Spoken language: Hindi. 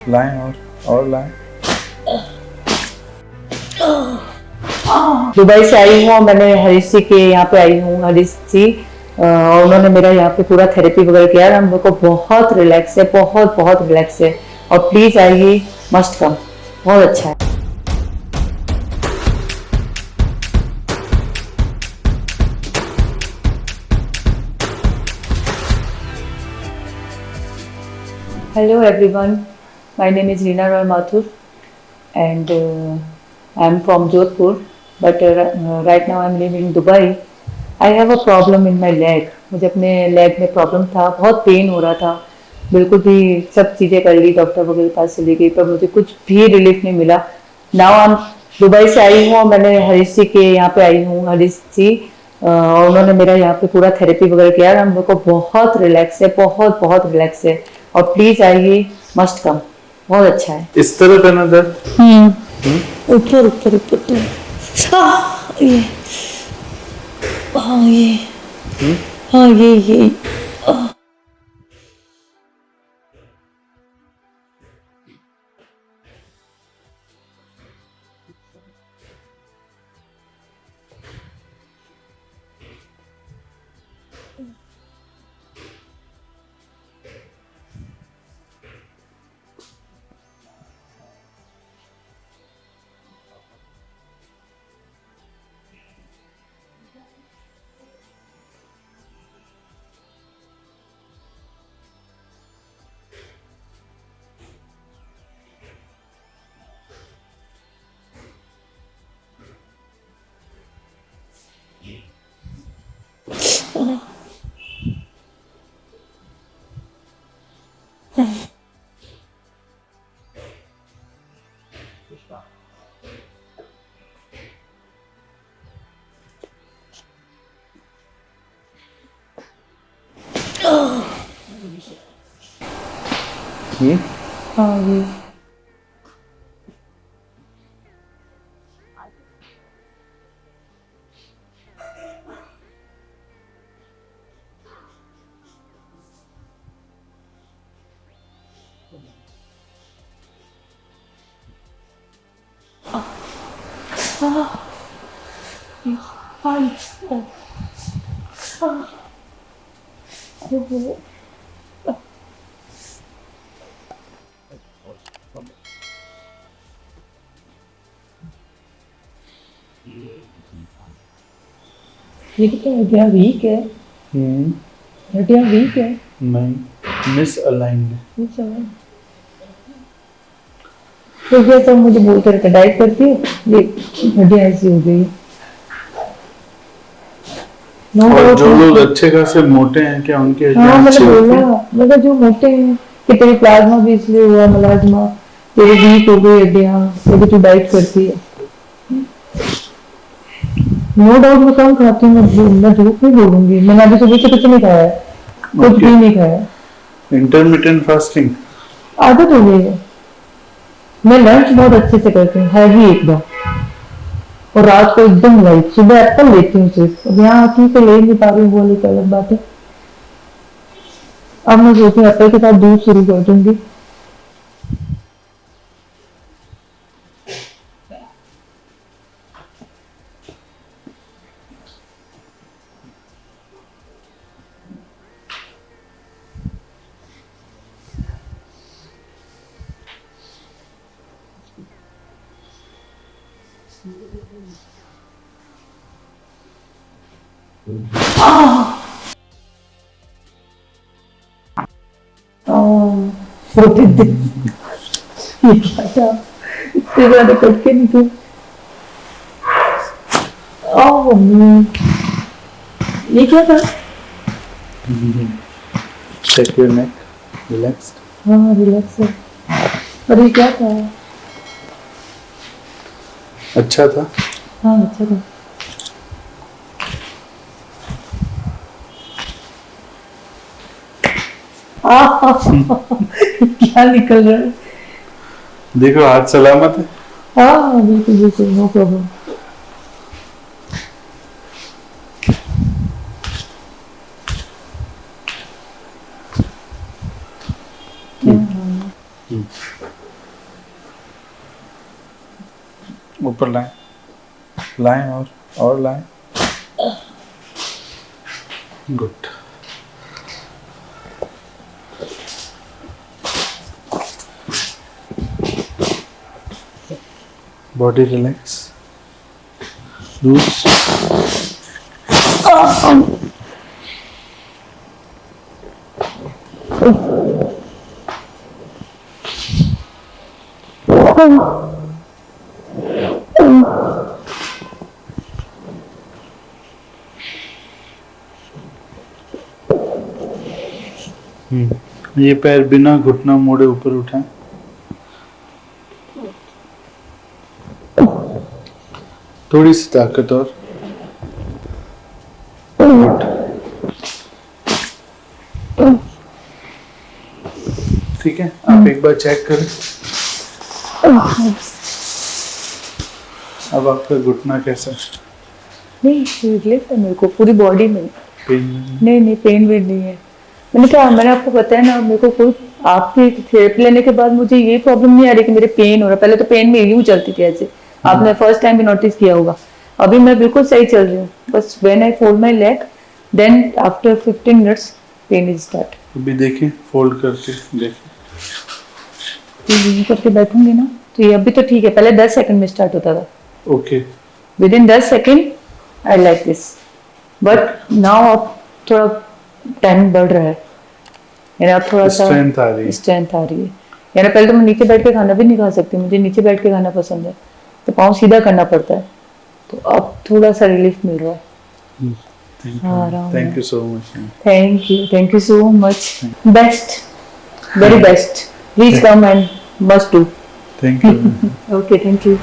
लाएं और लाएं। दुबई से आई हूँ। मैंने हरीश जी के यहाँ पे आई हूँ। हरीश जी और उन्होंने मेरा यहाँ पे पूरा थेरेपी वगैरह किया और मेरे को बहुत रिलैक्स है, बहुत बहुत रिलैक्स है। और प्लीज आइए, मस्ट कम, बहुत अच्छा है। Hello everyone, my name is Reena Roy Mathur and I am from Jodhpur, but right now I am living in Dubai. I have a problem in my leg. मुझे अपने लेग में प्रॉब्लम था, बहुत पेन हो रहा था। बिल्कुल भी सब चीज़ें कर ली, डॉक्टर वगैरह के पास चली गई, पर मुझे कुछ भी रिलीफ नहीं मिला। नाउ आई एम दुबई से आई हूँ, मैंने हरीश जी के यहाँ पे आई हूँ। हरीश जी और उन्होंने मेरा यहाँ पे पूरा थेरेपी वगैरह किया और मेरे को बहुत रिलैक्स है, बहुत बहुत रिलैक्स है। और प्लीज आइए, मस्ट कम, बहुत अच्छा है। इस तरफ है ना दर्द? ऊपर ऊपर ऊपर ये हाँ ये हाँ ये हाँ ये ये तो हड्डियाँ वीक है, हड्डियाँ वीक है। नहीं, मिस अलाइंड। तो क्या सब मुझे बोलते रहते डाइट करती है, ये हड्डियाँ ऐसी हो गई। और जो लोग अच्छे खासे मोटे हैं क्या उनकी हाँ हड्डियाँ अच्छी मैंने होती हैं? बोला, मतलब जो मोटे हैं कि तेरी प्लाज्मा भी इसलिए हुआ, मलाज्मा तेरी वीक हो गई हड्डियाँ, तेरी तू डाइट करती है। नो डाउट मैं कम खाती हूँ, मैं झूठ नहीं बोलूंगी। मैंने अभी सुबह से कुछ नहीं खाया है, कुछ भी नहीं खाया। इंटरमिटेंट फास्टिंग आदत हो गई है। मैं लंच बहुत अच्छे से करती हूँ, हैवी एकदम, और रात को एकदम लाइट। सुबह एप्पल लेती हूँ सिर्फ, अब यहाँ आती तो ले नहीं पा रही हूँ, वो एक अलग बात है। अब मैं सोचती हूँ एप्पल के साथ दूध शुरू कर दूंगी। छोटे दिन ये क्या था, इतने ज्यादा कटके निकले। ये क्या था? Check your neck, relaxed. हाँ रिलैक्स है। और ये क्या था? अच्छा था। हाँ अच्छा था। क्या निकल रहा है? देखो हाथ सलामत है। हाँ बिल्कुल बिल्कुल, नो प्रॉब्लम। क्या ऊपर लाएं, लाएं और लाएं। गुड। Body relax, loose. ये पैर बिना घुटना मोड़े ऊपर उठाएं। थोड़ी सी ताकत और। गुड। ठीक है, आप एक बार चेक करें। अब आपका घुटना कैसा है? नहीं, रिलीफ है मेरे को पूरी बॉडी में। पेन? नहीं, पेन वेन नहीं है। मैंने आपको बताया ना, मेरे को कोई आपकी थेरेपी लेने के बाद मुझे ये प्रॉब्लम नहीं आ रही कि मेरे पेन हो रहा। पहले तो पेन में यूं चलती थी ऐसे, आपने फर्स्ट टाइम भी नोटिस किया होगा। अभी मैं बिल्कुल सही चल रही हूँ। बस when I fold my leg, then after 15 minutes pain is start. अभी देखिए, फोल्ड करके देखिए। तो यूं करके बैठूंगी ना, तो ये अभी तो ठीक है। पहले 10 सेकंड में स्टार्ट होता था। Okay. With in 10 second I like this, but now अब थोड़ा टाइम बढ़ रहा है, यानी अब थोड़ा सा स्ट्रेंथ आ रही है। स्ट्रेंथ आ रही है। यानी पहले तो मैं नीचे बैठ के खाना भी नहीं खा सकती, मुझे नीचे बैठ के खाना पसंद है, तो पाँव सीधा करना पड़ता है। तो अब थोड़ा सा रिलीफ मिल रहा है। Thank you so much. Thank you so much. Best, very best. Please come and must do. Thank you. Okay, thank you.